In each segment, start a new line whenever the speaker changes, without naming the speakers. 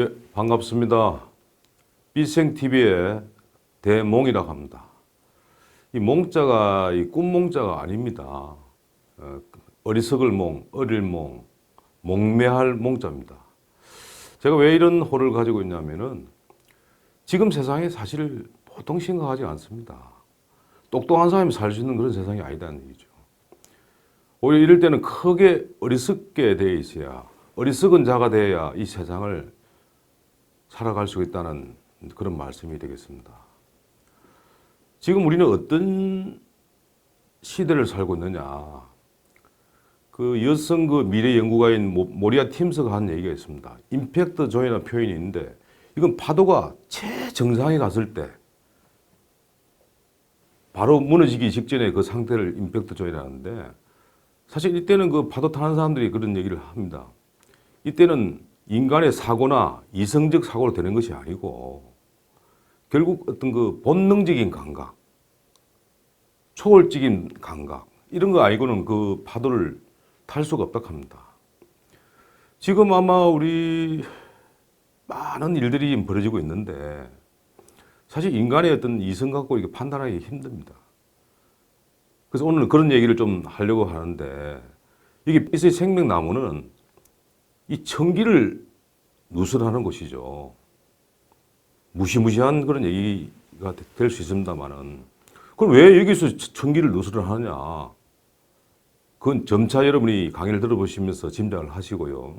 예, 반갑습니다. 삐생TV의 대몽이라고 합니다. 이 몽자가 이 꿈몽자가 아닙니다. 어리석을 몽, 어릴 몽, 몽매할 몽자입니다. 제가 왜 이런 호를 가지고 있냐면은 지금 세상이 사실 보통 심각하지 않습니다. 똑똑한 사람이 살 수 있는 그런 세상이 아니다는 얘기죠. 오히려 이럴 때는 크게 어리석게 되어 있어야, 어리석은 자가 되어야 이 세상을 살아갈 수 있다는 그런 말씀이 되겠습니다. 지금 우리는 어떤 시대를 살고 있느냐. 그 여성 미래 연구가인 모리아 팀스가 한 얘기가 있습니다. 임팩트 존이라는 표현이 있는데 이건 파도가 최정상에 갔을 때 바로 무너지기 직전에 그 상태를 임팩트 존이라는데 사실 이때는 그 파도 타는 사람들이 그런 얘기를 합니다. 이때는 인간의 사고나 이성적 사고로 되는 것이 아니고 결국 어떤 그 본능적인 감각, 초월적인 감각 이런 거 아니고는 그 파도를 탈 수가 없다고 합니다. 지금 아마 우리 많은 일들이 벌어지고 있는데 사실 인간의 어떤 이성 갖고 이렇게 판단하기 힘듭니다. 그래서 오늘 그런 얘기를 좀 하려고 하는데 이게 삐스의 생명나무는 이 청기를 누설하는 것이죠. 무시무시한 그런 얘기가 될 수 있습니다만은 그럼 왜 여기서 청기를 누설을 하느냐? 그건 점차 여러분이 강의를 들어보시면서 짐작을 하시고요.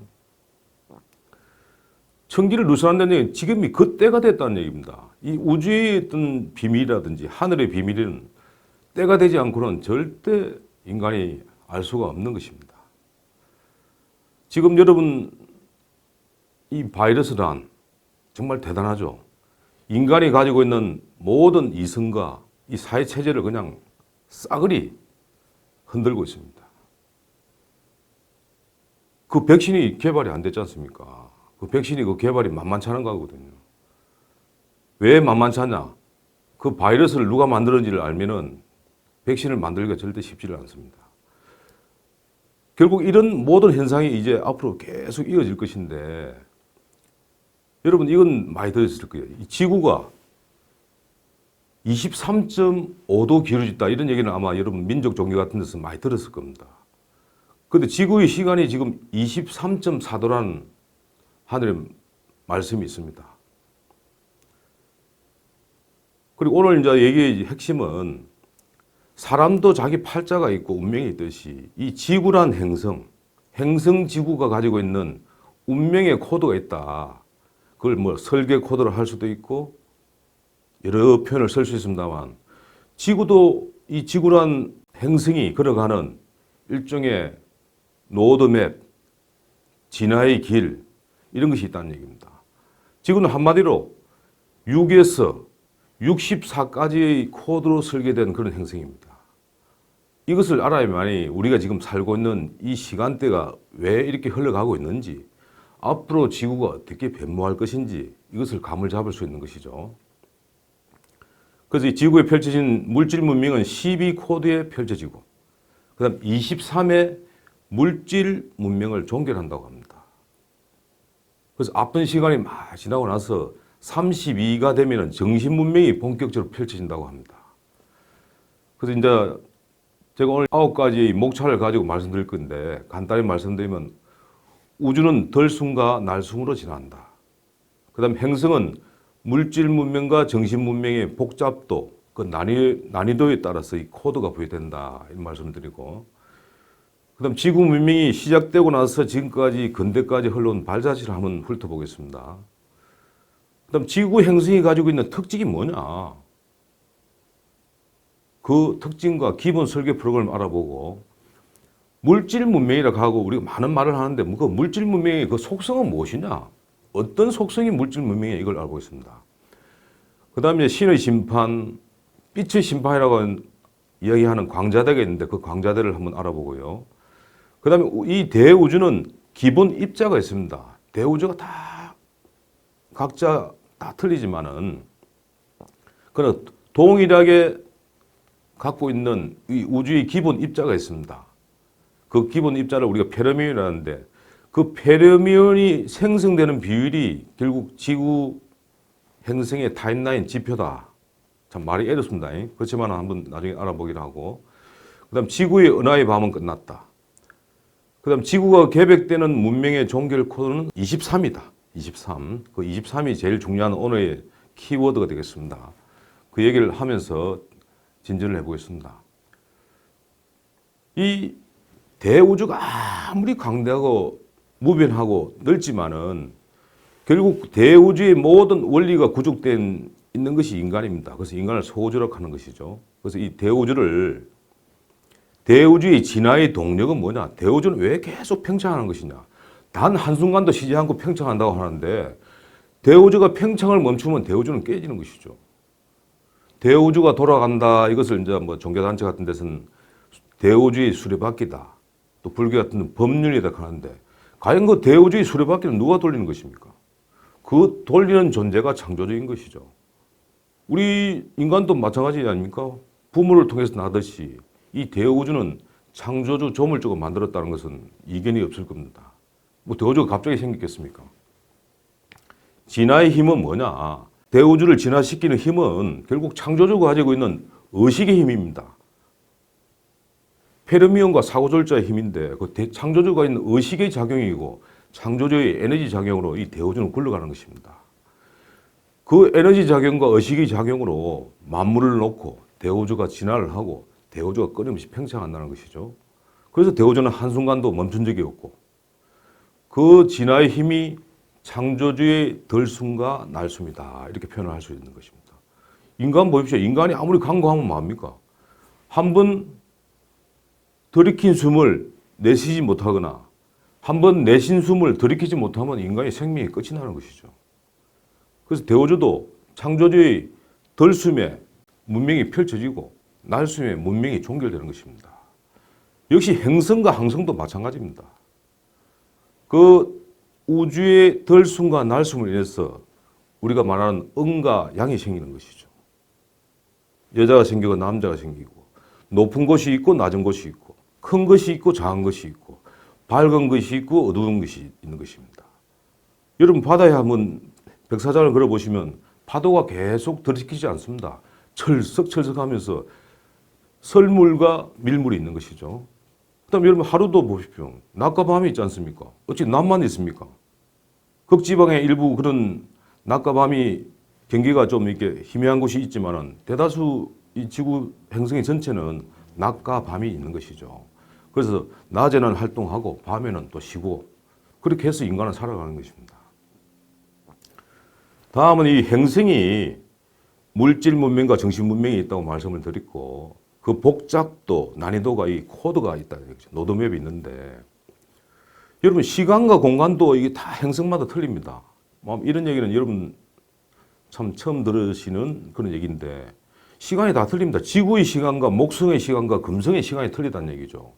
청기를 누설한다는 얘기는 지금이 그 때가 됐다는 얘기입니다. 이 우주의 어떤 비밀이라든지 하늘의 비밀은 때가 되지 않고는 절대 인간이 알 수가 없는 것입니다. 지금 여러분 이 바이러스란 정말 대단하죠. 인간이 가지고 있는 모든 이성과 이 사회체제를 그냥 싸그리 흔들고 있습니다. 그 백신이 개발이 안 됐지 않습니까? 그 백신이 그 개발이 만만치 않은 거거든요. 왜 만만치 않냐? 그 바이러스를 누가 만들었는지를 알면은 백신을 만들기가 절대 쉽지를 않습니다. 결국 이런 모든 현상이 이제 앞으로 계속 이어질 것인데 여러분 이건 많이 들으셨을 거예요. 이 지구가 23.5도 기울어졌다 이런 얘기는 아마 여러분 민족 종교 같은 데서 많이 들었을 겁니다. 그런데 지구의 시간이 지금 23.4도라는 하늘의 말씀이 있습니다. 그리고 오늘 이제 얘기의 핵심은 사람도 자기 팔자가 있고 운명이 있듯이 이 지구란 행성 지구가 가지고 있는 운명의 코드가 있다. 그걸 뭐 설계 코드를 할 수도 있고 여러 표현을 쓸 수 있습니다만 지구도 이 지구란 행성이 걸어가는 일종의 로드맵, 진화의 길 이런 것이 있다는 얘기입니다. 지구는 한마디로 6에서 64까지의 코드로 설계된 그런 행성입니다. 이것을 알아야만이 우리가 지금 살고 있는 이 시간대가 왜 이렇게 흘러가고 있는지 앞으로 지구가 어떻게 변모할 것인지 이것을 감을 잡을 수 있는 것이죠. 그래서 이 지구에 펼쳐진 물질 문명은 12코드에 펼쳐지고 그 다음 23의 물질 문명을 종결한다고 합니다. 그래서 앞선 시간이 막 지나고 나서 32가 되면 정신 문명이 본격적으로 펼쳐진다고 합니다. 그래서 이제 제가 오늘 9가지의 목차를 가지고 말씀드릴 건데 간단히 말씀드리면 우주는 덜숨과 날숨으로 진화한다. 그 다음 행성은 물질 문명과 정신 문명의 복잡도, 그 난이도에 따라서 이 코드가 부여된다. 이런 말씀을 드리고 그 다음 지구 문명이 시작되고 나서 지금까지 근대까지 흘러온 발자취를 한번 훑어보겠습니다. 그 다음 지구 행성이 가지고 있는 특징이 뭐냐? 그 특징과 기본 설계 프로그램을 알아보고 물질 문명이라고 하고 우리가 많은 말을 하는데 그 물질 문명의 그 속성은 무엇이냐? 어떤 속성이 물질 문명이냐 이걸 알아보겠습니다. 그 다음에 신의 심판, 빛의 심판이라고 이야기하는 광자대가 있는데 그 광자대를 한번 알아보고요. 그 다음에 이 대우주는 기본 입자가 있습니다. 대우주가 다 각자 다 틀리지만은 그러나 동일하게 갖고 있는 이 우주의 기본 입자가 있습니다. 그 기본 입자를 우리가 페르미온이라는데 그 페르미온이 생성되는 비율이 결국 지구 행성의 타임라인 지표다. 참 말이 어렵습니다. 그렇지만 한번 나중에 알아보기로 하고. 그 다음 지구의 은하의 밤은 끝났다. 그 다음 지구가 계획되는 문명의 종결 코드는 23이다. 23. 그 23이 제일 중요한 오늘의 키워드가 되겠습니다. 그 얘기를 하면서 진전을 해보겠습니다. 이 대우주가 아무리 광대하고 무변하고 넓지만은 결국 대우주의 모든 원리가 구축된 있는 것이 인간입니다. 그래서 인간을 소우주라고 하는 것이죠. 그래서 이 대우주의 진화의 동력은 뭐냐? 대우주는 왜 계속 팽창하는 것이냐? 단 한순간도 쉬지 않고 팽창한다고 하는데 대우주가 팽창을 멈추면 대우주는 깨지는 것이죠. 대우주가 돌아간다. 이것을 이제 뭐 종교단체 같은 데서는 대우주의 수레바퀴다. 또 불교 같은 데는 법륜이다 하는데 과연 그 대우주의 수레바퀴는 누가 돌리는 것입니까? 그 돌리는 존재가 창조주인 것이죠. 우리 인간도 마찬가지 아닙니까? 부모를 통해서 나듯이 이 대우주는 창조주 조물주가 만들었다는 것은 이견이 없을 겁니다. 뭐 대우주가 갑자기 생겼겠습니까? 진화의 힘은 뭐냐? 대우주를 진화시키는 힘은 결국 창조주가 가지고 있는 의식의 힘입니다. 페르미온과 사고절자의 힘인데 그 창조주가 있는 의식의 작용이고 창조주의 에너지 작용으로 이 대우주는 굴러가는 것입니다. 그 에너지 작용과 의식의 작용으로 만물을 놓고 대우주가 진화를 하고 대우주가 끊임없이 팽창한다는 것이죠. 그래서 대우주는 한순간도 멈춘 적이 없고 그 진화의 힘이 창조주의 들숨과 날숨이다. 이렇게 표현을 할 수 있는 것입니다. 인간 보십시오. 인간이 아무리 강구하면 뭐합니까? 한번 들이킨 숨을 내쉬지 못하거나 한번 내쉰 숨을 들이키지 못하면 인간의 생명이 끝이 나는 것이죠. 그래서 대우주도 창조주의 들숨에 문명이 펼쳐지고 날숨에 문명이 종결되는 것입니다. 역시 행성과 항성도 마찬가지입니다. 그 우주의 들숨과 날숨을 인해서 우리가 말하는 음과 양이 생기는 것이죠. 여자가 생기고 남자가 생기고 높은 곳이 있고 낮은 곳이 있고 큰 것이 있고 작은 것이 있고 밝은 것이 있고 어두운 것이 있는 것입니다. 여러분 바다에 한번 백사장을 걸어보시면 파도가 계속 들이키지 않습니다. 철썩철썩하면서 설물과 밀물이 있는 것이죠. 그다음 여러분 하루도 보십시오. 낮과 밤이 있지 않습니까? 어찌 낮만 있습니까? 극지방의 일부 그런 낮과 밤이 경계가 좀 이렇게 희미한 곳이 있지만은 대다수 이 지구 행성의 전체는 낮과 밤이 있는 것이죠. 그래서 낮에는 활동하고 밤에는 또 쉬고 그렇게 해서 인간은 살아가는 것입니다. 다음은 이 행성이 물질 문명과 정신 문명이 있다고 말씀을 드렸고 그 복잡도 난이도가 이 코드가 있다는 얘기죠. 노드맵이 있는데 여러분 시간과 공간도 이게 다 행성마다 틀립니다. 이런 얘기는 여러분 참 처음 들으시는 그런 얘기인데 시간이 다 틀립니다. 지구의 시간과 목성의 시간과 금성의 시간이 틀리다는 얘기죠.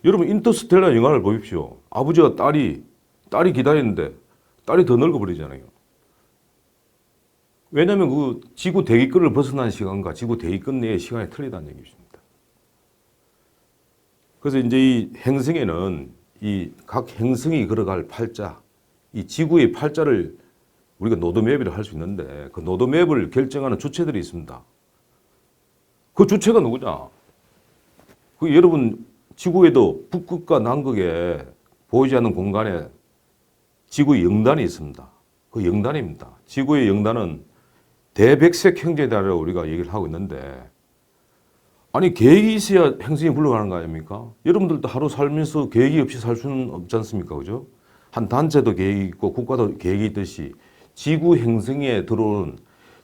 여러분 인터스텔라 영화를 보십시오. 아버지와 딸이 기다리는데 딸이 더 늙어버리잖아요. 왜냐하면 그 지구 대기권을 벗어난 시간과 지구 대기권 내의 시간이 틀리다는 얘기입니다. 그래서 이제 이 행성에는 이 각 행성이 걸어갈 팔자, 이 지구의 팔자를 우리가 노드맵이라고 할 수 있는데 그 노드맵을 결정하는 주체들이 있습니다. 그 주체가 누구냐? 그 여러분 지구에도 북극과 남극에 보이지 않는 공간에 지구의 영단이 있습니다. 그 영단입니다. 지구의 영단은 대백색 형제다라고 우리가 얘기를 하고 있는데 아니 계획이 있어야 행성이 굴러가는 거 아닙니까? 여러분들도 하루 살면서 계획이 없이 살 수는 없지 않습니까? 그죠? 한 단체도 계획이 있고 국가도 계획이 있듯이 지구 행성에 들어오는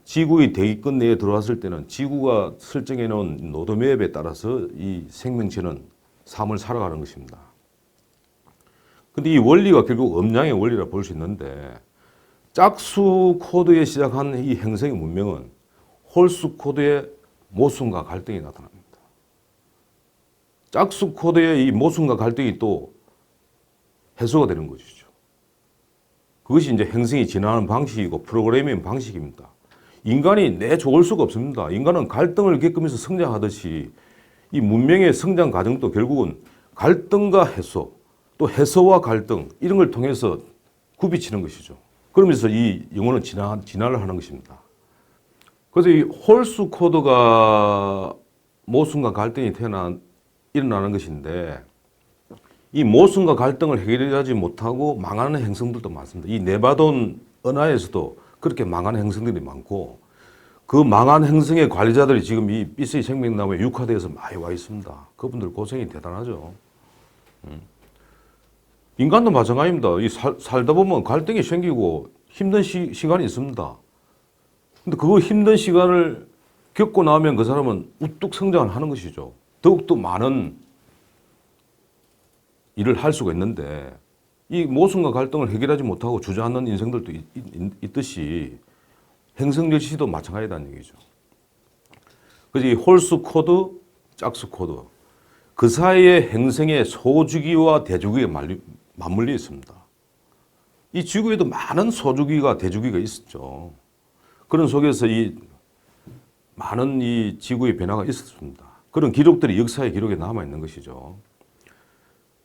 지구의 대기권 내에 들어왔을 때는 지구가 설정해 놓은 노드맵에 따라서 이 생명체는 삶을 살아가는 것입니다. 근데 이 원리가 결국 음양의 원리라 볼 수 있는데 짝수 코드에 시작한 이 행성의 문명은 홀수 코드의 모순과 갈등이 나타납니다. 짝수 코드의 이 모순과 갈등이 또 해소가 되는 것이죠. 그것이 이제 행성이 진화하는 방식이고 프로그래밍 방식입니다. 인간이 내 좋을 수가 없습니다. 인간은 갈등을 겪으면서 성장하듯이 이 문명의 성장 과정도 결국은 갈등과 해소, 또 해서와 갈등 이런 걸 통해서 굽이치는 것이죠. 그러면서 이 영혼은 진화를 하는 것입니다. 그래서 이 홀수 코드가 모순과 갈등이 일어나는 것인데 이 모순과 갈등을 해결하지 못하고 망하는 행성들도 많습니다. 이 네바돈 은하에서도 그렇게 망하는 행성들이 많고 그 망한 행성의 관리자들이 지금 이 삐스의 생명나무에 육화되어서 많이 와 있습니다. 그분들 고생이 대단하죠. 인간도 마찬가지입니다. 살다 보면 갈등이 생기고 힘든 시간이 있습니다. 근데 그 힘든 시간을 겪고 나면 그 사람은 우뚝 성장을 하는 것이죠. 더욱더 많은 일을 할 수가 있는데 이 모순과 갈등을 해결하지 못하고 주저앉는 인생들도 있듯이 행성 역시도 마찬가지다는 얘기죠. 그래서 이 홀수 코드, 짝수 코드 그 사이에 행성의 소주기와 대주기가 맞물려 있습니다. 이 지구에도 많은 소주기가 대주기가 있었죠. 그런 속에서 많은 이 지구의 변화가 있었습니다. 그런 기록들이 역사의 기록에 남아 있는 것이죠.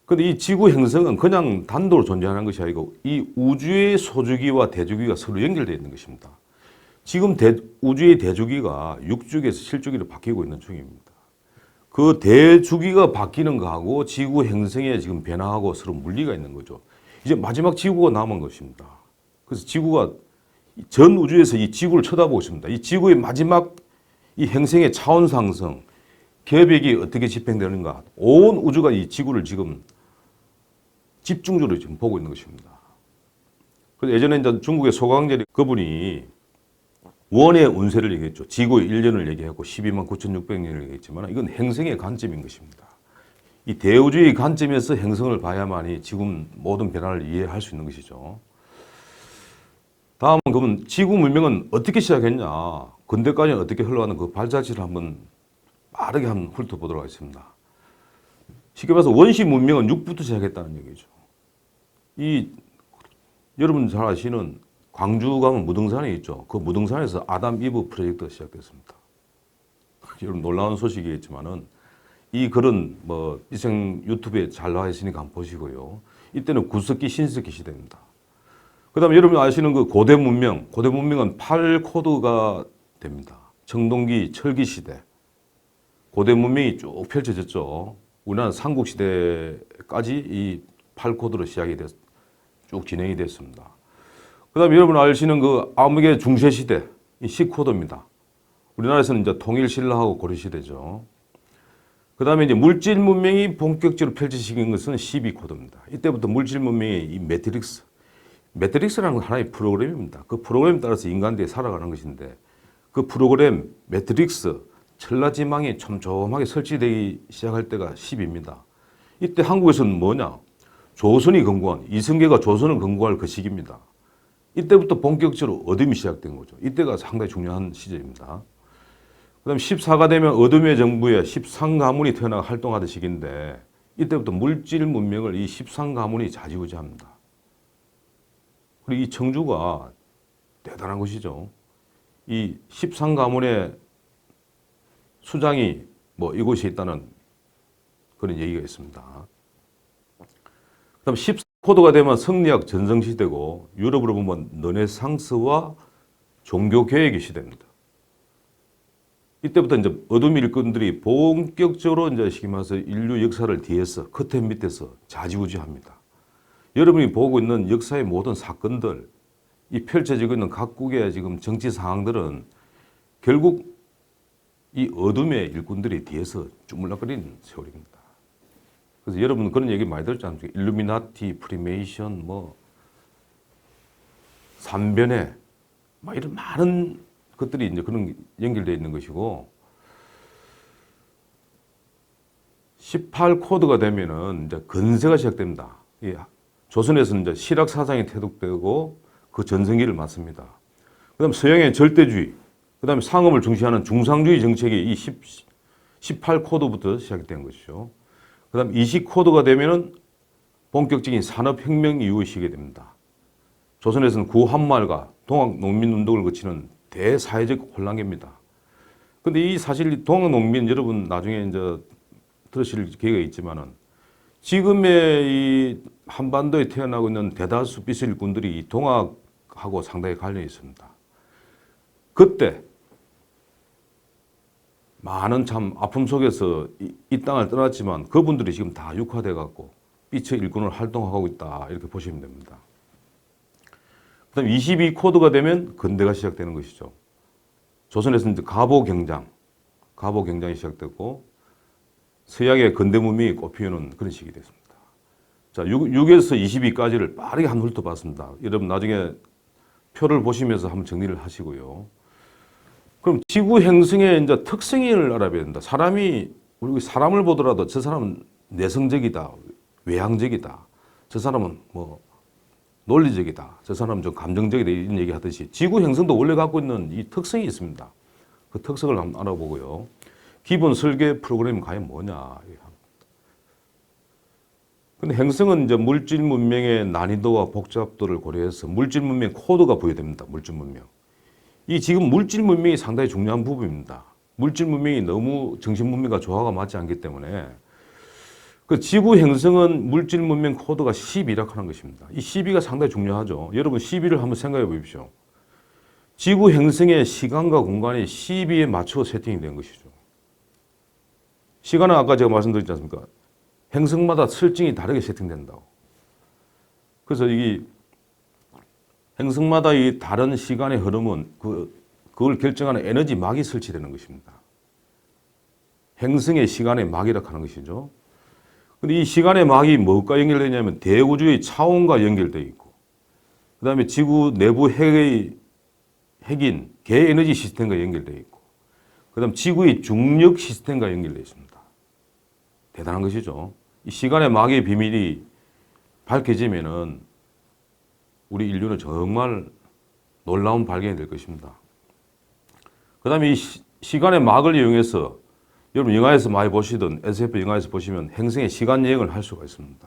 그런데 이 지구 행성은 그냥 단도로 존재하는 것이 아니고 이 우주의 소주기와 대주기가 서로 연결되어 있는 것입니다. 지금 우주의 대주기가 육주기에서 실주기로 바뀌고 있는 중입니다. 그 대주기가 바뀌는 거하고 지구 행성에 지금 변화하고 서로 물리가 있는 거죠. 이제 마지막 지구가 남은 것입니다. 그래서 지구가 전 우주에서 이 지구를 쳐다보고 있습니다. 이 지구의 마지막 이 행성의 차원 상승, 계획이 어떻게 집행되는가. 온 우주가 이 지구를 지금 집중적으로 지금 보고 있는 것입니다. 그래서 예전에 이제 중국의 소강제리 그분이 원의 운세를 얘기했죠. 지구의 1년을 얘기하고 12만 9,600년을 얘기했지만 이건 행성의 관점인 것입니다. 이 대우주의 관점에서 행성을 봐야만이 지금 모든 변화를 이해할 수 있는 것이죠. 다음은 그러면 지구 문명은 어떻게 시작했냐, 근대까지는 어떻게 흘러가는 그 발자취를 한번 빠르게 한번 훑어보도록 하겠습니다. 쉽게 말해서 원시 문명은 육부터 시작했다는 얘기죠. 여러분 잘 아시는 광주 가면 무등산이 있죠. 그 무등산에서 아담 이브 프로젝트가 시작됐습니다. 여러분 놀라운 소식이겠지만은 이 글은 이생 유튜브에 잘 나와 있으니까 한번 보시고요. 이때는 구석기 신석기 시대입니다. 그 다음에 여러분 아시는 그 고대 문명은 8코드가 됩니다. 청동기, 철기 시대. 고대 문명이 쭉 펼쳐졌죠. 우리나라 삼국시대까지 이 8코드로 쭉 진행이 됐습니다. 그 다음에 여러분 아시는 그 암흑의 중세시대, 이 10코드입니다. 우리나라에서는 이제 통일신라하고 고려시대죠. 그 다음에 이제 물질 문명이 본격적으로 펼쳐지는 것은 12코드입니다. 이때부터 물질 문명의 이 매트릭스라는 건 하나의 프로그램입니다. 그 프로그램에 따라서 인간들이 살아가는 것인데 그 프로그램, 매트릭스, 천라지망이 촘촘하게 설치되기 시작할 때가 10입니다. 이때 한국에서는 뭐냐? 조선이 건국한, 이성계가 조선을 건국할 그 시기입니다. 이때부터 본격적으로 어둠이 시작된 거죠. 이때가 상당히 중요한 시절입니다. 그 다음에 14가 되면 어둠의 정부에 13가문이 태어나가 활동하던 시기인데 이때부터 물질 문명을 이 13가문이 좌지우지합니다. 그리고 이 청주가 대단한 것이죠. 이 13가문의 수장이 이곳에 있다는 그런 얘기가 있습니다. 그 다음 14코드가 되면 성리학 전성시대고 유럽으로 보면 르네상스와 종교개혁의 시대입니다. 이때부터 이제 어둠 일꾼들이 본격적으로 이제 쉽게 말해서 인류 역사를 뒤에서 커튼 밑에서 좌지우지합니다. 여러분이 보고 있는 역사의 모든 사건들, 이 펼쳐지고 있는 각국의 지금 정치 상황들은 결국 이 어둠의 일꾼들이 뒤에서 주물럭거리는 세월입니다. 그래서 여러분 그런 얘기 많이 들었지 않습니까? 일루미나티, 프리메이션, 삼변회, 이런 많은 것들이 이제 그런 연결되어 있는 것이고 18코드가 되면은 이제 건세가 시작됩니다. 조선에서는 이제 실학 사상이 태독되고 그 전성기를 맞습니다. 그다음 서양의 절대주의, 그다음에 상업을 중시하는 중상주의 정책이 이 18코드부터 시작된 것이죠. 그다음 20코드가 되면은 본격적인 산업혁명 이후에 시게 됩니다. 조선에서는 구한말과 동학농민운동을 거치는 대사회적 혼란기입니다. 근데 이 사실 동학농민 여러분 나중에 이제 들으실 기회가 있지만은 지금의 이 한반도에 태어나고 있는 대다수 삐슬 일꾼들이 이 동학하고 상당히 관련이 있습니다. 그때 많은 참 아픔 속에서 이 땅을 떠났지만 그분들이 지금 다 육화돼 갖고 삐처 일꾼을 활동하고 있다 이렇게 보시면 됩니다. 그다음 22 코드가 되면 근대가 시작되는 것이죠. 조선에서 이제 가보경장이 시작됐고 서양의 근대 문명이 꽃피우는 그런 시기 됐습니다. 자, 6에서 22까지를 빠르게 한번 훑어봤습니다. 여러분 나중에 표를 보시면서 한번 정리를 하시고요. 그럼 지구 행성의 이제 특성을 알아봐야 된다. 우리 사람을 보더라도 저 사람은 내성적이다, 외향적이다. 저 사람은 뭐 논리적이다. 저 사람은 좀 감정적이다. 이런 얘기 하듯이 지구 행성도 원래 갖고 있는 이 특성이 있습니다. 그 특성을 한번 알아보고요. 기본 설계 프로그램이 과연 뭐냐. 근데 행성은 이제 물질 문명의 난이도와 복잡도를 고려해서 물질 문명 코드가 부여됩니다. 물질 문명. 이 지금 물질 문명이 상당히 중요한 부분입니다. 물질 문명이 너무 정신 문명과 조화가 맞지 않기 때문에 그 지구 행성은 물질 문명 코드가 12라고 하는 것입니다. 이 12가 상당히 중요하죠. 여러분 12를 한번 생각해 보십시오. 지구 행성의 시간과 공간이 12에 맞춰 세팅이 된 것이죠. 시간은 아까 제가 말씀드렸지 않습니까? 행성마다 설정이 다르게 세팅된다고. 그래서 이 행성마다 이 다른 시간의 흐름은 그걸 결정하는 에너지 막이 설치되는 것입니다. 행성의 시간의 막이라고 하는 것이죠. 근데 이 시간의 막이 뭐가 연결되냐면 대우주의 차원과 연결되어 있고, 그 다음에 지구 내부 핵인 개에너지 시스템과 연결되어 있고, 그 다음 지구의 중력 시스템과 연결되어 있습니다. 대단한 것이죠. 이 시간의 막의 비밀이 밝혀지면은 우리 인류는 정말 놀라운 발견이 될 것입니다. 그 다음에 이 시간의 막을 이용해서 여러분 영화에서 많이 보시던 SF 영화에서 보시면 행성의 시간 여행을 할 수가 있습니다.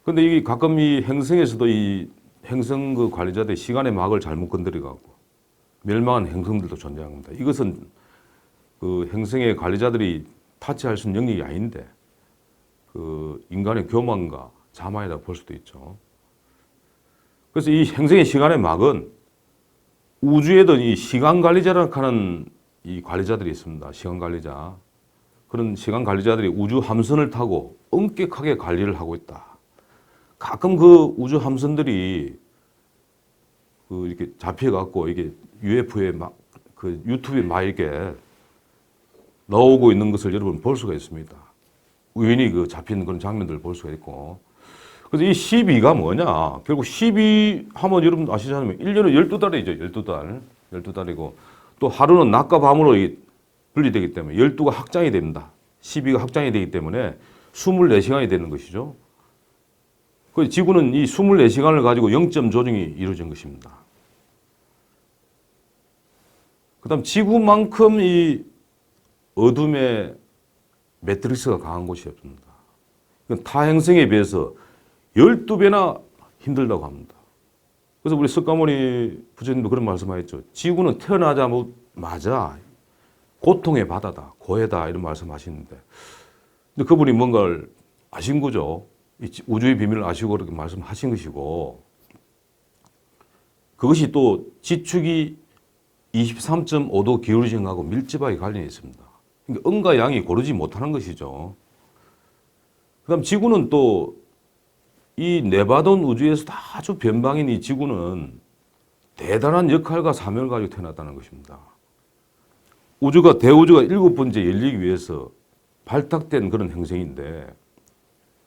그런데 이게 가끔 이 행성에서도 이 행성 그 관리자들이 시간의 막을 잘못 건드려갖고 멸망한 행성들도 존재합니다. 이것은 그 행성의 관리자들이 타치할 수 있는 영역이 아닌데 그 인간의 교만과 자만이라고 볼 수도 있죠. 그래서 이 행성의 시간의 막은 우주에도 이 시간 관리자라고 하는 이 관리자들이 있습니다. 시간 관리자. 그런 시간 관리자들이 우주 함선을 타고 엄격하게 관리를 하고 있다. 가끔 그 우주 함선들이 그 이렇게 잡혀갖고 이게 UFO에 막 그 유튜브에 막 이렇게 나오고 있는 것을 여러분 볼 수가 있습니다. 우연히 그 잡힌 그런 장면들을 볼 수가 있고. 그래서 이 12가 뭐냐? 결국 12 하면 여러분 아시잖아요. 1년은 12달이죠. 12달이고. 또 하루는 낮과 밤으로 분리되기 때문에 12가 확장이 됩니다. 12가 확장이 되기 때문에 24시간이 되는 것이죠. 그 지구는 이 24시간을 가지고 0점 조정이 이루어진 것입니다. 그 다음 지구만큼 이 어둠의 매트릭스가 강한 곳이 없습니다. 타 행성에 비해서 12배나 힘들다고 합니다. 그래서 우리 석가모니 부처님도 그런 말씀하셨죠. 지구는 태어나자마자 고통의 바다다, 고해다 이런 말씀하시는데, 근데 그분이 뭔가를 아신 거죠. 우주의 비밀을 아시고 그렇게 말씀하신 것이고, 그것이 또 지축이 23.5도 기울어진 것하고 밀접하게 관련이 있습니다. 그러니까 음과 양이 고르지 못하는 것이죠. 그 다음 지구는 또 이 네바돈 우주에서도 아주 변방인 이 지구는 대단한 역할과 사명을 가지고 태어났다는 것입니다. 대우주가 7번째 열리기 위해서 발탁된 그런 행성인데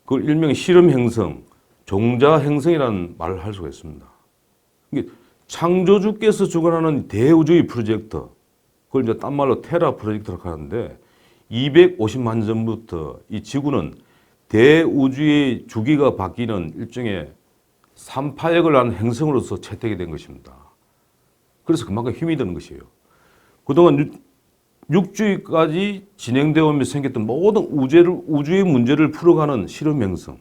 그걸 일명 실험 행성, 종자 행성이라는 말을 할 수가 있습니다. 창조주께서 주관하는 대우주의 프로젝터, 그걸 이제 딴 말로 테라 프로젝트라고 하는데 250만 전부터 이 지구는 대우주의 주기가 바뀌는 일종의 삼파역을 하는 행성으로서 채택이 된 것입니다. 그래서 그만큼 힘이 드는 것이에요. 그동안 육주기까지 진행되어 오며 생겼던 모든 우주의 문제를 풀어가는 실험 행성,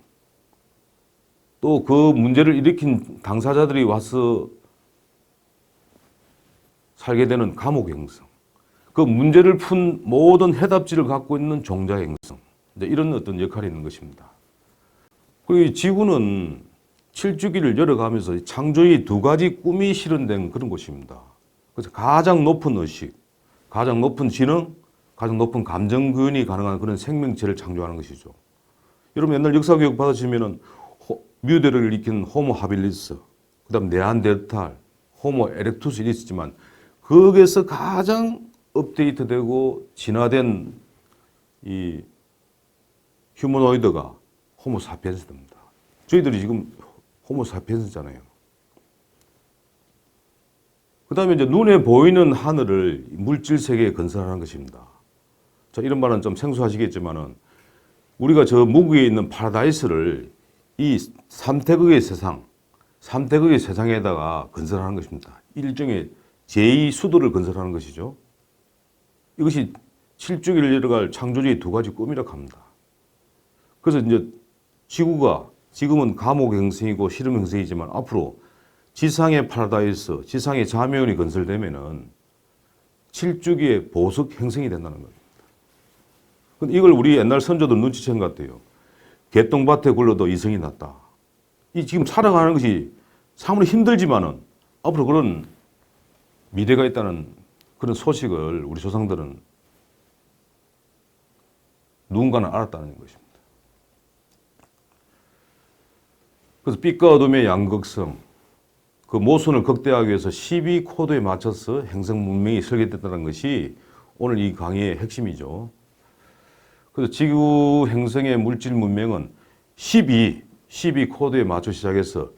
또 그 문제를 일으킨 당사자들이 와서 살게 되는 감옥 행성, 그 문제를 푼 모든 해답지를 갖고 있는 종자 행성, 이제 이런 어떤 역할이 있는 것입니다. 그리고 이 지구는 7주기를 열어가면서 창조의 두 가지 꿈이 실현된 그런 곳입니다. 그래서 가장 높은 의식, 가장 높은 지능, 가장 높은 감정 구현이 가능한 그런 생명체를 창조하는 것이죠. 여러분 옛날 역사 교육 받으시면은 뮤대를 익힌 호모 하빌리스, 그다음 네안데르탈, 호모 에렉투스 이 있었지만 거기에서 가장 업데이트되고 진화된 이 휴머노이드가 호모 사피엔스입니다. 저희들이 지금 호모 사피엔스잖아요. 그다음에 이제 눈에 보이는 하늘을 물질 세계에 건설하는 것입니다. 자, 이런 말은 좀 생소하시겠지만은 우리가 저 무구에 있는 파라다이스를 이 삼태극의 세상, 삼태극의 세상에다가 건설하는 것입니다. 일종의 제2수도를 건설하는 것이죠. 이것이 7주기를 열어갈 창조주의 두 가지 꿈이라고 합니다. 그래서 이제 지구가 지금은 감옥 행성이고 실험 행성이지만 앞으로 지상의 파라다이스, 지상의 자매원이 건설되면은 7주기의 보석 행성이 된다는 겁니다. 근데 이걸 우리 옛날 선조들 눈치챈 것 같아요. 개똥밭에 굴러도 이성이 났다. 이 지금 살아가는 것이 사무리 힘들지만은 앞으로 그런 미래가 있다는 그런 소식을 우리 조상들은 누군가는 알았다는 것입니다. 그래서 빛과 어둠의 양극성, 그 모순을 극대화하기 위해서 12코드에 맞춰서 행성 문명이 설계됐다는 것이 오늘 이 강의의 핵심이죠. 그래서 지구 행성의 물질 문명은 12코드에 맞춰 시작해서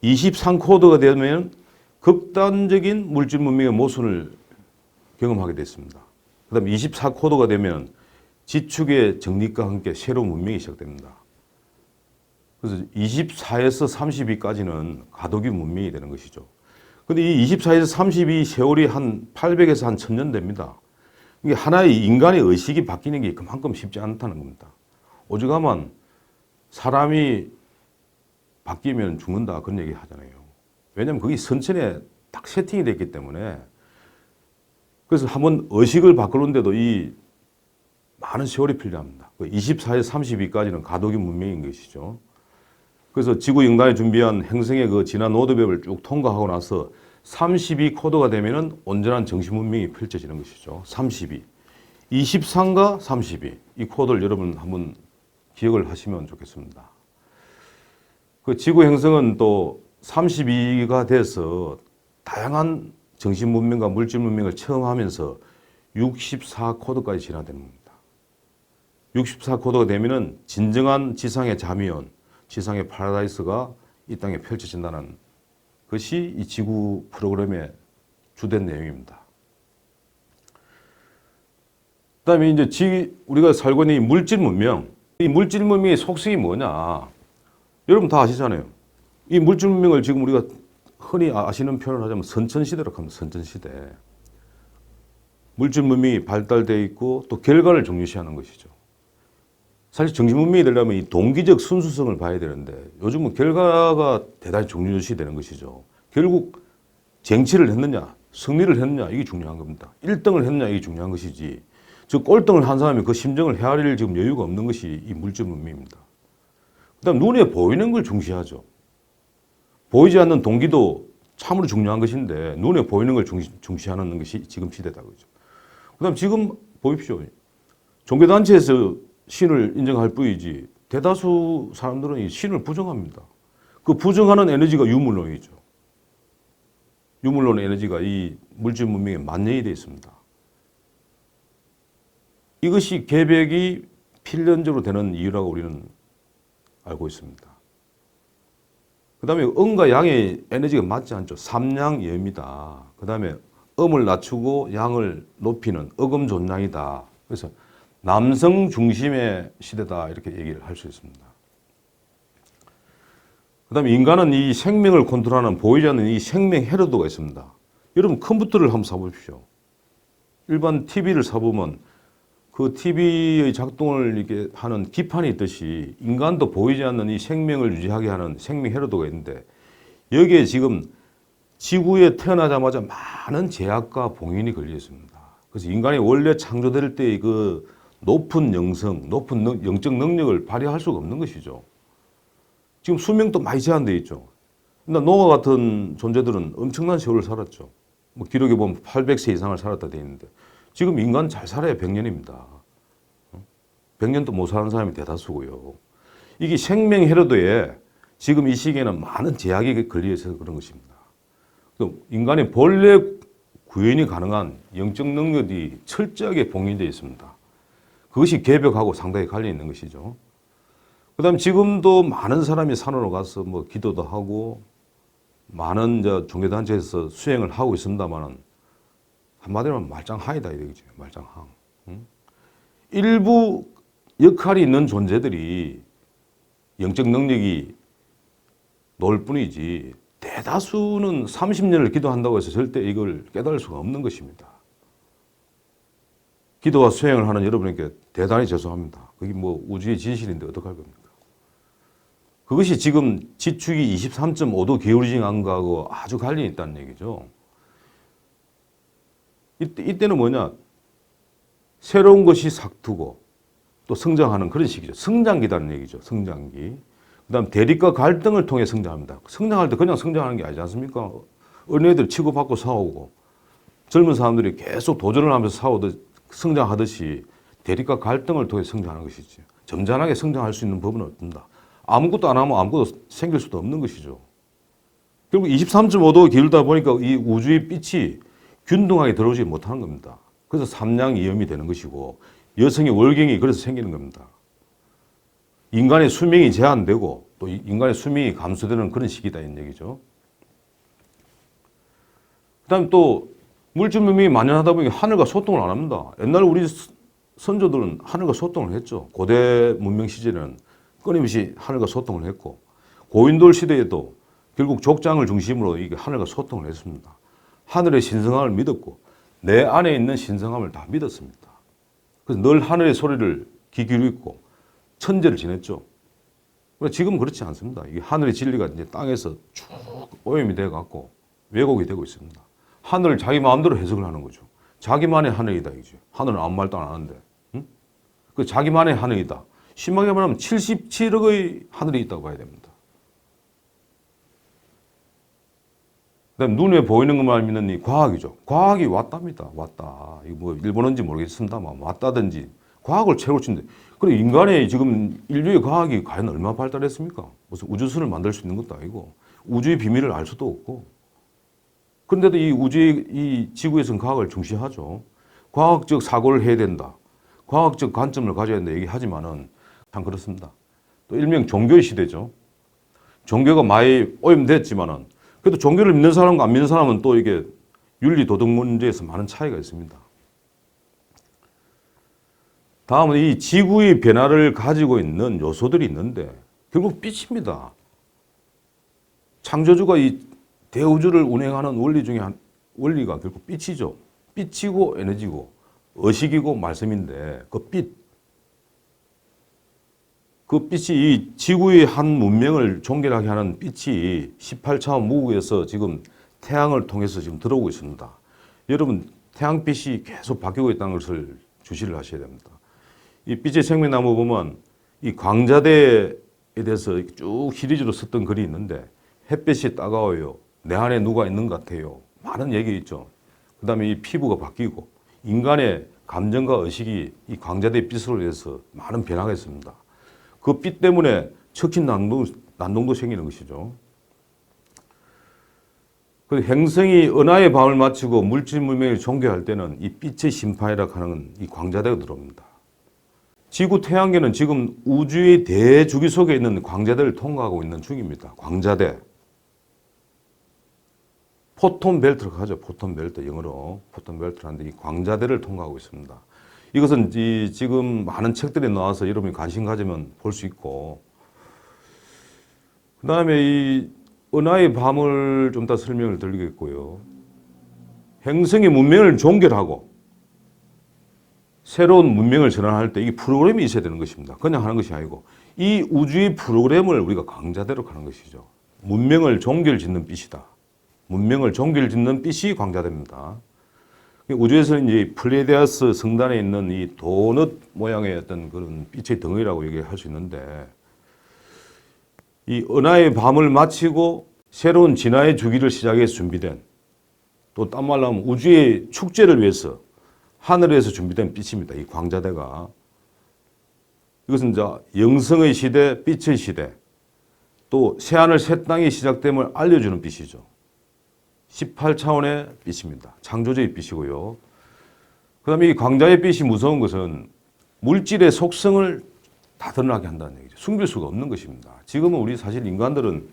23코드가 되면 극단적인 물질 문명의 모순을 경험하게 됐습니다. 그 다음에 24코드가 되면 지축의 정립과 함께 새로운 문명이 시작됩니다. 그래서 24에서 32까지는 가도기 문명이 되는 것이죠. 그런데 이 24에서 32 세월이 한 800에서 한 1000년 됩니다. 이게 하나의 인간의 의식이 바뀌는 게 그만큼 쉽지 않다는 겁니다. 오죽하면 사람이 바뀌면 죽는다 그런 얘기 하잖아요. 왜냐하면 그게 선천에 딱 세팅이 됐기 때문에. 그래서 한번 의식을 바꾸는데도 이 많은 세월이 필요합니다. 24에서 32까지는 가도기 문명인 것이죠. 그래서 지구 인간이 준비한 행성의 그 진화 로드맵을 쭉 통과하고 나서 32코드가 되면은 온전한 정신 문명이 펼쳐지는 것이죠. 32. 23과 32. 이 코드를 여러분 한번 기억을 하시면 좋겠습니다. 그 지구 행성은 또 32가 돼서 다양한 정신 문명과 물질 문명을 체험하면서 64코드까지 진화되는 겁니다. 64코드가 되면은 진정한 지상의 자미원, 지상의 파라다이스가 이 땅에 펼쳐진다는 것이 이 지구 프로그램의 주된 내용입니다. 그 다음에 이제 우리가 살고 있는 이 물질 문명, 이 물질 문명의 속성이 뭐냐? 여러분 다 아시잖아요. 이 물질 문명을 지금 우리가 흔히 아시는 표현을 하자면 선천시대라고 합니다. 선천시대. 물질 문명이 발달되어 있고 또 결과를 중요시하는 것이죠. 사실 정신 문명이 되려면 이 동기적 순수성을 봐야 되는데 요즘은 결과가 대단히 중요시 되는 것이죠. 결국 쟁취를 했느냐, 승리를 했느냐 이게 중요한 겁니다. 1등을 했느냐 이게 중요한 것이지. 즉 꼴등을 한 사람이 그 심정을 헤아릴 지금 여유가 없는 것이 이 물질 문명입니다. 그다음 눈에 보이는 걸 중시하죠. 보이지 않는 동기도 참으로 중요한 것인데 눈에 보이는 걸 중시하는 것이 지금 시대다 그죠. 그다음 지금 보십시오. 종교단체에서 신을 인정할 뿐이지 대다수 사람들은 이 신을 부정합니다. 그 부정하는 에너지가 유물론이죠. 유물론 에너지가 이 물질 문명에 만연이 되어 있습니다. 이것이 계백이 필연적으로 되는 이유라고 우리는 알고 있습니다. 그 다음에 음과 양의 에너지가 맞지 않죠. 삼양예입니다. 그 다음에 음을 낮추고 양을 높이는 어금존양이다. 그래서 남성 중심의 시대다 이렇게 얘기를 할 수 있습니다. 그 다음에 인간은 이 생명을 컨트롤하는 보이지 않는 이 생명 헤르도가 있습니다. 여러분 컴퓨터를 한번 사보십시오. 일반 TV를 사보면 그 TV의 작동을 이렇게 하는 기판이 있듯이 인간도 보이지 않는 이 생명을 유지하게 하는 생명 헤르도가 있는데 여기에 지금 지구에 태어나자마자 많은 제약과 봉인이 걸려 있습니다. 그래서 인간이 원래 창조될 때의 그 높은 영성, 높은 영적 능력을 발휘할 수가 없는 것이죠. 지금 수명도 많이 제한되어 있죠. 그러니까 노아 같은 존재들은 엄청난 세월을 살았죠. 뭐 기록에 보면 800세 이상을 살았다 되어 있는데 지금 인간 잘 살아야 100년입니다. 100년도 못 사는 사람이 대다수고요. 이게 생명 해로도에 지금 이 시기에는 많은 제약이 걸려 있어서 그런 것입니다. 인간의 본래 구현이 가능한 영적 능력이 철저하게 봉인되어 있습니다. 그것이 개벽하고 상당히 갈려 있는 것이죠. 그 다음에 지금도 많은 사람이 산으로 가서 뭐 기도도 하고 많은 종교단체에서 수행을 하고 있습니다만은 한마디로 하면 말짱하이다 이거죠. 말짱항. 일부 역할이 있는 존재들이 영적 능력이 놓을 뿐이지 대다수는 30년을 기도한다고 해서 절대 이걸 깨달을 수가 없는 것입니다. 기도와 수행을 하는 여러분에게 대단히 죄송합니다. 그게 뭐 우주의 진실인데 어떡할 겁니까? 그것이 지금 지축이 23.5도 기울어진 거하고 아주 관련이 있다는 얘기죠. 이때는 뭐냐? 새로운 것이 삭두고 또 성장하는 그런 시기죠. 성장기라는 얘기죠. 성장기. 그 다음 대립과 갈등을 통해 성장합니다. 성장할 때 그냥 성장하는 게 아니지 않습니까? 어린애들 치고받고 싸우고 젊은 사람들이 계속 도전을 하면서 성장하듯이 대립과 갈등을 통해 성장하는 것이지. 점잖하게 성장할 수 있는 법은 없습니다. 아무것도 안 하면 아무것도 생길 수도 없는 것이죠. 결국 23.5도 기울다 보니까 이 우주의 빛이 균등하게 들어오지 못하는 겁니다. 그래서 삼양이염이 되는 것이고 여성의 월경이 그래서 생기는 겁니다. 인간의 수명이 제한되고 또 인간의 수명이 감소되는 그런 시기다 이런 얘기죠. 그다음에 또 물질 문명이 만연하다 보니까 하늘과 소통을 안 합니다. 옛날 우리 선조들은 하늘과 소통을 했죠. 고대 문명 시절에는 끊임없이 하늘과 소통을 했고 고인돌 시대에도 결국 족장을 중심으로 이게 하늘과 소통을 했습니다. 하늘의 신성함을 믿었고 내 안에 있는 신성함을 다 믿었습니다. 그래서 늘 하늘의 소리를 귀 기울이고 천재를 지냈죠. 그러나 지금은 그렇지 않습니다. 이게 하늘의 진리가 이제 땅에서 쭉 오염이 돼 갖고 왜곡이 되고 있습니다. 하늘을 자기 마음대로 해석을 하는 거죠. 자기만의 하늘이다 이거죠. 하늘은 아무 말도 안 하는데, 응? 그 자기만의 하늘이다. 심하게 말하면 77억의 하늘이 있다고 봐야 됩니다. 그다음 눈에 보이는 것만 믿는 이 과학이죠. 과학이 왔답니다. 왔다. 이거 뭐 일본어인지 모르겠습니다만 왔다든지 과학을 최고 치는데 그래 인간의 지금 인류의 과학이 과연 얼마나 발달했습니까? 무슨 우주선을 만들 수 있는 것도 아니고 우주의 비밀을 알 수도 없고 그런데도 이 우주의 이 지구에서는 과학을 중시하죠. 과학적 사고를 해야 된다. 과학적 관점을 가져야 된다 얘기하지만은 참 그렇습니다. 또 일명 종교의 시대죠. 종교가 많이 오염됐지만은 그래도 종교를 믿는 사람과 안 믿는 사람은 또 이게 윤리 도덕 문제에서 많은 차이가 있습니다. 다음은 이 지구의 변화를 가지고 있는 요소들이 있는데 결국 빛입니다. 창조주가 이 대우주를 운행하는 원리 중에 한 원리가 결국 빛이죠. 빛이고 에너지고 의식이고 말씀인데 그 빛. 그 빛이 이 지구의 한 문명을 종결하게 하는 빛이 18차원 무국에서 지금 태양을 통해서 지금 들어오고 있습니다. 여러분 태양빛이 계속 바뀌고 있다는 것을 주시를 하셔야 됩니다. 이 빛의 생명나무 보면 이 광자대에 대해서 쭉 시리즈로 썼던 글이 있는데 햇빛이 따가워요. 내 안에 누가 있는 것 같아요. 많은 얘기 있죠. 그 다음에 이 피부가 바뀌고 인간의 감정과 의식이 이 광자대 빛으로 인해서 많은 변화가 있습니다. 그 빛 때문에 척힌 난동도 생기는 것이죠. 그 행성이 은하의 밤을 마치고 물질 문명을 종교할 때는 이 빛의 심판이라고 하는 이 광자대가 들어옵니다. 지구 태양계는 지금 우주의 대주기 속에 있는 광자대를 통과하고 있는 중입니다. 광자대. 포톤 벨트라고 하죠. 포톤 벨트 영어로 포톤 벨트라는데 이 광자대를 통과하고 있습니다. 이것은 지금 많은 책들이 나와서 여러분이 관심 가지면 볼 수 있고 그 다음에 이 은하의 밤을 좀 더 설명을 드리겠고요. 행성의 문명을 종결하고 새로운 문명을 전환할 때 이 프로그램이 있어야 되는 것입니다. 그냥 하는 것이 아니고 이 우주의 프로그램을 우리가 광자대로 가는 것이죠. 문명을 종결짓는 빛이다. 문명을 종결짓는 빛이 광자대입니다. 우주에서는 이제 플레이데아스 성단에 있는 이 도넛 모양의 어떤 그런 빛의 덩어리라고 얘기할 수 있는데, 이 은하의 밤을 마치고 새로운 진화의 주기를 시작해서 준비된, 또 딴 말로 하면 우주의 축제를 위해서 하늘에서 준비된 빛입니다. 이 광자대가. 이것은 이제 영성의 시대, 빛의 시대, 또 새하늘 새 땅이 시작됨을 알려주는 빛이죠. 18차원의 빛입니다. 창조적인 빛이고요. 그 다음에 이 광자의 빛이 무서운 것은 물질의 속성을 다 드러나게 한다는 얘기죠. 숨길 수가 없는 것입니다. 지금은 우리 사실 인간들은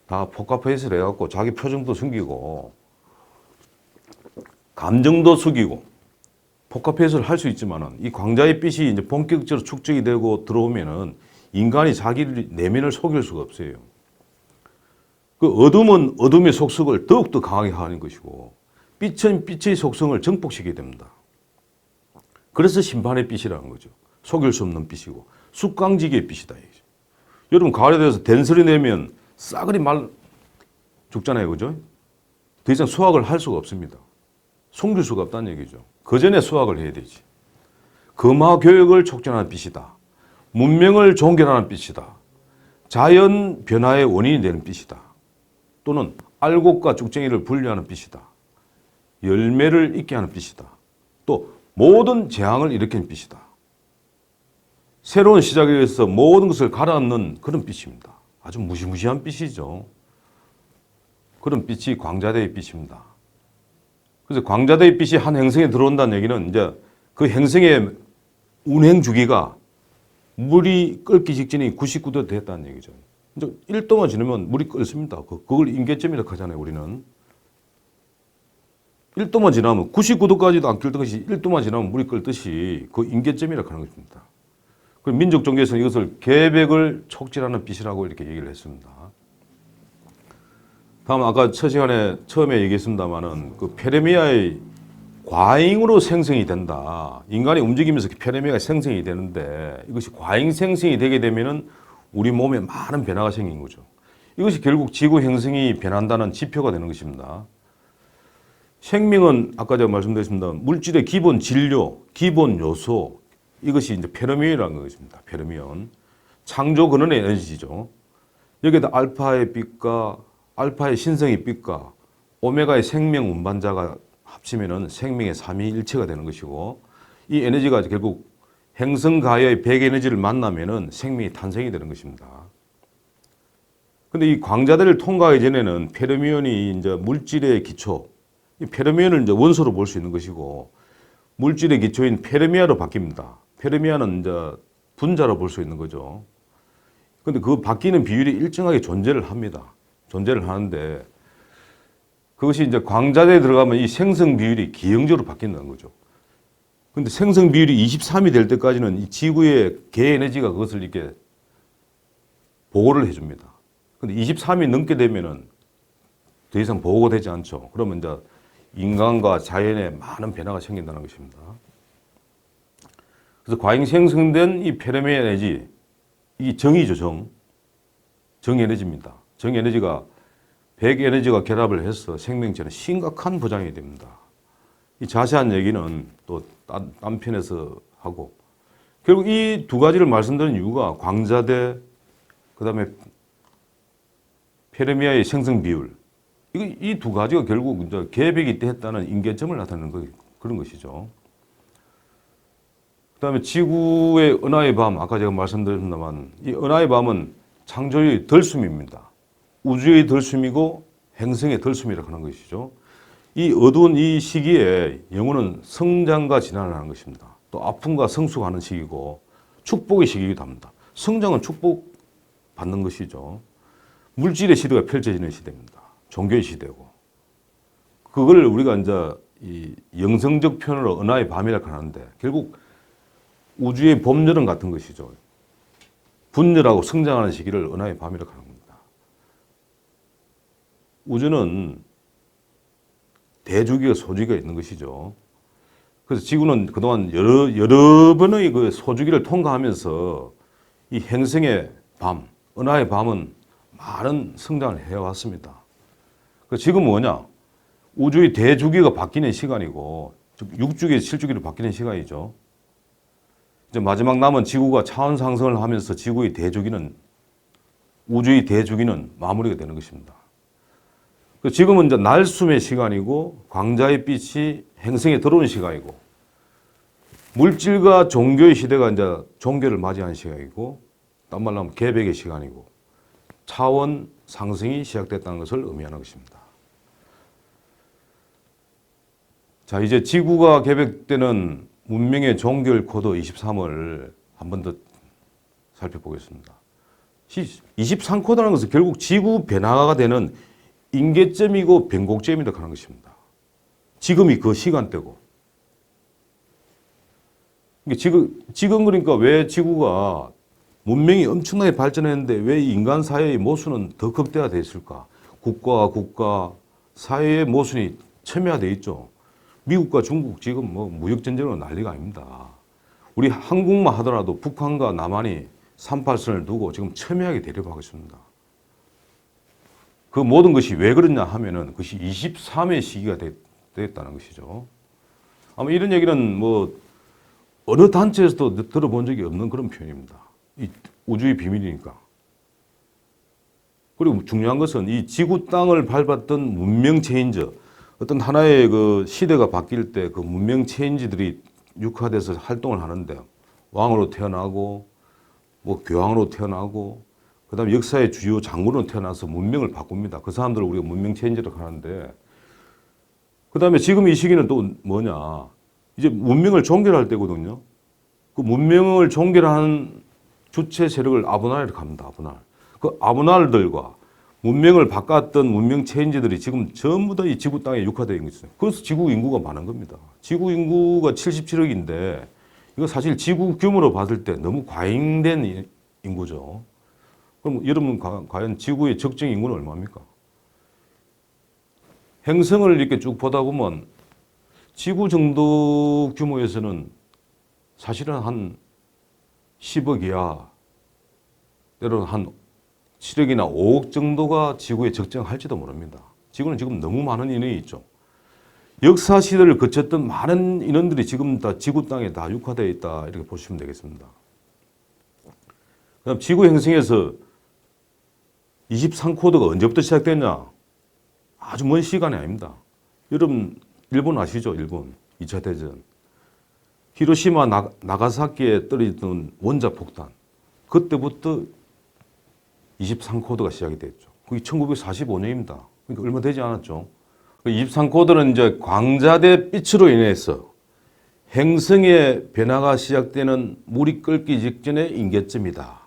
다 포카페이스를 해갖고 자기 표정도 숨기고 감정도 숙이고 포카페이스를 할 수 있지만은 이 광자의 빛이 이제 본격적으로 축적이 되고 들어오면은 인간이 자기 내면을 속일 수가 없어요. 그 어둠은 어둠의 속성을 더욱더 강하게 하는 것이고 빛은 빛의 속성을 증폭시키게 됩니다. 그래서 심판의 빛이라는 거죠. 속일 수 없는 빛이고 숙광지기의 빛이다. 여러분 가을에 대해서 된소리 내면 싸그리 말 죽잖아요. 그죠? 더 이상 수확을 할 수가 없습니다. 숨길 수가 없다는 얘기죠. 그 전에 수확을 해야 되지. 금화교육을 촉진하는 빛이다. 문명을 종결하는 빛이다. 자연 변화의 원인이 되는 빛이다. 또는 알곡과 쭉쟁이를 분리하는 빛이다. 열매를 잇게 하는 빛이다. 또 모든 재앙을 일으키는 빛이다. 새로운 시작에 의해서 모든 것을 가라앉는 그런 빛입니다. 아주 무시무시한 빛이죠. 그런 빛이 광자대의 빛입니다. 그래서 광자대의 빛이 한 행성에 들어온다는 얘기는 이제 그 행성의 운행 주기가 물이 끓기 직전이 99도 됐다는 얘기죠. 이제 1도만 지나면 물이 끓습니다. 그걸 임계점이라고 하잖아요, 우리는. 1도만 지나면 99도까지도 안 끓듯이 1도만 지나면 물이 끓듯이 그 임계점이라고 하는 것입니다. 그리고 민족 종교에서는 이것을 계백을 촉진하는 빛이라고 이렇게 얘기를 했습니다. 다음 아까 첫 시간에 처음에 얘기했습니다마는 그 페르미아의 과잉으로 생성이 된다. 인간이 움직이면서 페르미아가 생성이 되는데 이것이 과잉 생성이 되게 되면은 우리 몸에 많은 변화가 생긴 거죠. 이것이 결국 지구 행성이 변한다는 지표가 되는 것입니다. 생명은 아까 제가 말씀드렸습니다. 물질의 기본 진료, 기본 요소, 이것이 이제 페르미온이라는 것입니다. 페르미온. 창조 근원의 에너지죠. 여기에다 알파의 빛과 알파의 신성의 빛과 오메가의 생명 운반자가 합치면은 생명의 삼위일체가 되는 것이고 이 에너지가 결국 행성 가야의 백 에너지를 만나면은 생명이 탄생이 되는 것입니다. 근데 이 광자대를 통과하기 전에는 페르미온이 이제 물질의 기초, 이 페르미온을 이제 원소로 볼 수 있는 것이고 물질의 기초인 페르미아로 바뀝니다. 페르미아는 이제 분자로 볼 수 있는 거죠. 근데 그 바뀌는 비율이 일정하게 존재를 합니다. 존재를 하는데 그것이 이제 광자대에 들어가면 이 생성 비율이 기형적으로 바뀐다는 거죠. 근데 생성 비율이 23이 될 때까지는 이 지구의 개 에너지가 그것을 이렇게 보호를 해줍니다. 근데 23이 넘게 되면은 더 이상 보호가 되지 않죠. 그러면 이제 인간과 자연에 많은 변화가 생긴다는 것입니다. 그래서 과잉 생성된 이 페르미아 에너지, 이 정이죠, 정. 정 에너지입니다. 정 에너지가 백 에너지가 결합을 해서 생명체는 심각한 부작용이 됩니다. 이 자세한 얘기는 또 딴 편에서 하고 결국 이 두 가지를 말씀드린 이유가 광자대 그다음에 페르미아의 생성 비율 이 두 가지가 결국 이제 계백이 됐다는 임계점을 나타내는 그런 것이죠. 그다음에 지구의 은하의 밤 아까 제가 말씀드렸습니다만 이 은하의 밤은 창조의 덜숨입니다. 우주의 덜숨이고 행성의 덜숨이라고 하는 것이죠. 이 어두운 이 시기에 영혼은 성장과 진화를 하는 것입니다. 또 아픔과 성숙하는 시기고 축복의 시기이기도 합니다. 성장은 축복받는 것이죠. 물질의 시대가 펼쳐지는 시대입니다. 종교의 시대고. 그걸 우리가 이제 이 영성적 표현으로 은하의 밤이라고 하는데 결국 우주의 봄, 여름 같은 것이죠. 분열하고 성장하는 시기를 은하의 밤이라고 하는 겁니다. 우주는 대주기와 소주기가 있는 것이죠. 그래서 지구는 그동안 여러 번의 그 소주기를 통과하면서 이 행성의 밤, 은하의 밤은 많은 성장을 해왔습니다. 지금은 뭐냐? 우주의 대주기가 바뀌는 시간이고 즉 6주기, 7주기로 바뀌는 시간이죠. 이제 마지막 남은 지구가 차원 상승을 하면서 지구의 대주기는, 우주의 대주기는 마무리가 되는 것입니다. 지금은 이제 날숨의 시간이고 광자의 빛이 행성에 들어오는 시간이고 물질과 종교의 시대가 이제 종교를 맞이하는 시간이고 딴 말로 하면 개백의 시간이고 차원 상승이 시작됐다는 것을 의미하는 것입니다. 자, 이제 지구가 개백되는 문명의 종결 코드 23을 한 번 더 살펴보겠습니다. 23코드라는 것은 결국 지구 변화가 되는 인계점이고 변곡점이다 하는 것입니다. 지금이 그 시간대고. 지금 그러니까 왜 지구가 문명이 엄청나게 발전했는데 왜 인간 사회의 모순은 더 극대화되어 있을까? 국가와 국가 사회의 모순이 첨예화되어 있죠. 미국과 중국 지금 뭐 무역전쟁으로 난리가 아닙니다. 우리 한국만 하더라도 북한과 남한이 38선을 두고 지금 첨예하게 대립하고 있습니다. 그 모든 것이 왜 그러냐 하면은 그것이 23의 시기가 됐다는 것이죠. 아마 이런 얘기는 뭐 어느 단체에서도 들어본 적이 없는 그런 표현입니다. 이 우주의 비밀이니까. 그리고 중요한 것은 이 지구 땅을 밟았던 문명 체인저, 어떤 하나의 그 시대가 바뀔 때 그 문명 체인지들이 육화돼서 활동을 하는데 왕으로 태어나고 뭐 교황으로 태어나고 그다음에 역사의 주요 장군으로 태어나서 문명을 바꿉니다. 그 사람들을 우리가 문명 체인지라고 하는데 그다음에 지금 이 시기는 또 뭐냐? 이제 문명을 종결할 때거든요. 그 문명을 종결하는 주체 세력을 아브날이라고 합니다. 아브날. 그 아브날들과 문명을 바꿨던 문명 체인지들이 지금 전부 다 이 지구 땅에 육화되어 있는 거죠. 그래서 지구 인구가 많은 겁니다. 지구 인구가 77억인데 이거 사실 지구 규모로 봤을 때 너무 과잉된 인구죠. 그럼 여러분 과연 지구의 적정 인구는 얼마입니까? 행성을 이렇게 쭉 보다 보면 지구 정도 규모에서는 사실은 한 10억 이하, 때로는 한 7억이나 5억 정도가 지구에 적정할지도 모릅니다. 지구는 지금 너무 많은 인원이 있죠. 역사 시대를 거쳤던 많은 인원들이 지금 다 지구 땅에 다 육화되어 있다 이렇게 보시면 되겠습니다. 그다음 지구 행성에서 23코드가 언제부터 시작됐냐? 아주 먼 시간이 아닙니다. 여러분 일본 아시죠? 일본 2차 대전. 히로시마 나가사키에 떨어졌던 원자 폭탄. 그때부터 23코드가 시작이 됐죠. 그게 1945년입니다. 그러니까 얼마 되지 않았죠. 23코드는 이제 광자대 빛으로 인해서 행성의 변화가 시작되는 물이 끓기 직전의 인계점이다.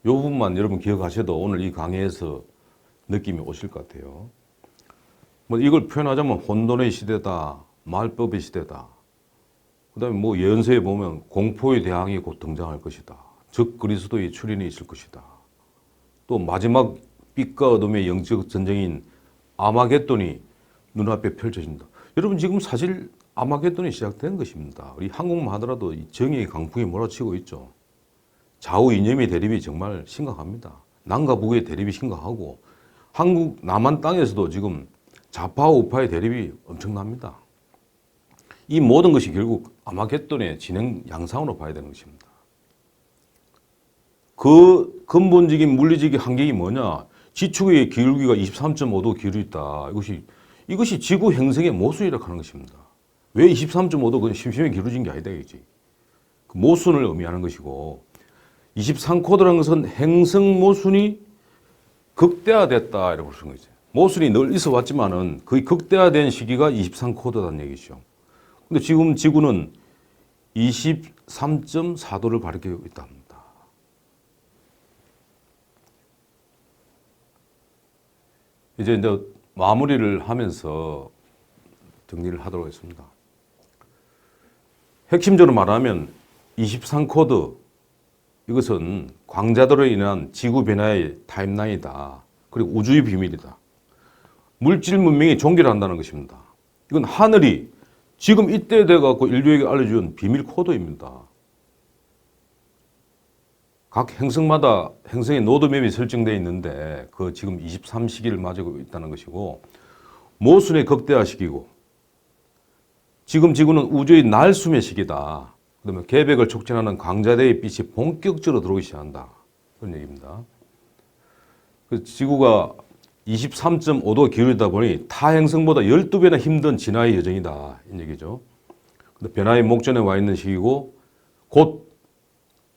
이 부분만 여러분 기억하셔도 오늘 이 강의에서 느낌이 오실 것 같아요. 뭐 이걸 표현하자면 혼돈의 시대다, 말법의 시대다. 그다음에 뭐 예언서에 보면 공포의 대항이 곧 등장할 것이다. 즉 그리스도의 출현이 있을 것이다. 또 마지막 빛과 어둠의 영적 전쟁인 아마겟돈이 눈앞에 펼쳐진다. 여러분 지금 사실 아마겟돈이 시작된 것입니다. 우리 한국만 하더라도 이 정의의 강풍이 몰아치고 있죠. 좌우 이념의 대립이 정말 심각합니다. 남과 북의 대립이 심각하고 한국 남한 땅에서도 지금 좌파와 우파의 대립이 엄청납니다. 이 모든 것이 결국 아마겟돈의 진행 양상으로 봐야 되는 것입니다. 그 근본적인 물리적인 한계가 뭐냐? 지축의 기울기가 23.5도 기울어있다. 이것이 지구 행성의 모순이라고 하는 것입니다. 왜 23.5도 그냥 심심하게 기울어진 게 아니다 이거지. 그 모순을 의미하는 것이고 23코드라는 것은 행성 모순이 극대화됐다 이렇게 볼 수 있는 거죠. 모순이 늘 있어 왔지만은 거의 극대화된 시기가 23코드라는 얘기죠. 근데 지금 지구는 23.4도를 가리키고 있다 합니다. 이제 마무리를 하면서 정리를 하도록 하겠습니다. 핵심적으로 말하면 23코드 이것은 광자들로 인한 지구 변화의 타임라인이다. 그리고 우주의 비밀이다. 물질 문명이 종결한다는 것입니다. 이건 하늘이 지금 이때 돼갖고 인류에게 알려준 비밀 코드입니다. 각 행성마다 행성의 노드맵이 설정되어 있는데 그 지금 23시기를 맞이하고 있다는 것이고 모순의 극대화 시기고 지금 지구는 우주의 날숨의 시기다. 그러면 계백을 촉진하는 광자대의 빛이 본격적으로 들어오기 시작한다. 그런 얘기입니다. 그 지구가 23.5도 기울이다 보니 타 행성보다 12배나 힘든 진화의 여정이다. 이 얘기죠. 근데 변화의 목전에 와 있는 시기고 곧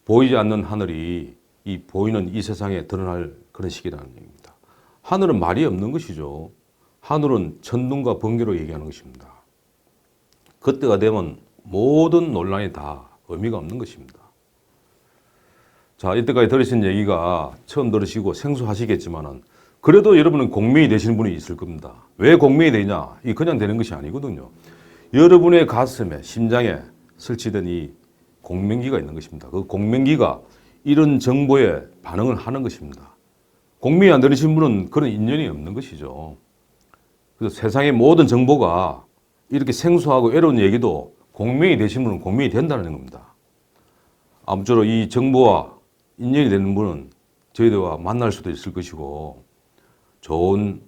보이지 않는 하늘이 이 보이는 이 세상에 드러날 그런 시기라는 얘기입니다. 하늘은 말이 없는 것이죠. 하늘은 천둥과 번개로 얘기하는 것입니다. 그때가 되면 모든 논란이 다 의미가 없는 것입니다. 자, 이때까지 들으신 얘기가 처음 들으시고 생소하시겠지만은 그래도 여러분은 공명이 되시는 분이 있을 겁니다. 왜 공명이 되냐? 이 그냥 되는 것이 아니거든요. 여러분의 가슴에, 심장에 설치된 이 공명기가 있는 것입니다. 그 공명기가 이런 정보에 반응을 하는 것입니다. 공명이 안 되신 분은 그런 인연이 없는 것이죠. 그래서 세상의 모든 정보가 이렇게 생소하고 외로운 얘기도 공명이 되신 분은 공명이 된다는 겁니다. 아무쪼록 이 정보와 인연이 되는 분은 저희들과 만날 수도 있을 것이고 좋은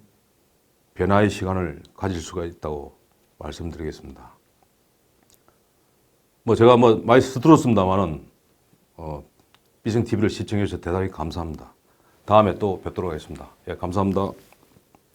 변화의 시간을 가질 수가 있다고 말씀드리겠습니다. 제가 많이 서툴었습니다만은 비승TV를 시청해 주셔서 대단히 감사합니다. 다음에 또 뵙도록 하겠습니다. 예, 감사합니다.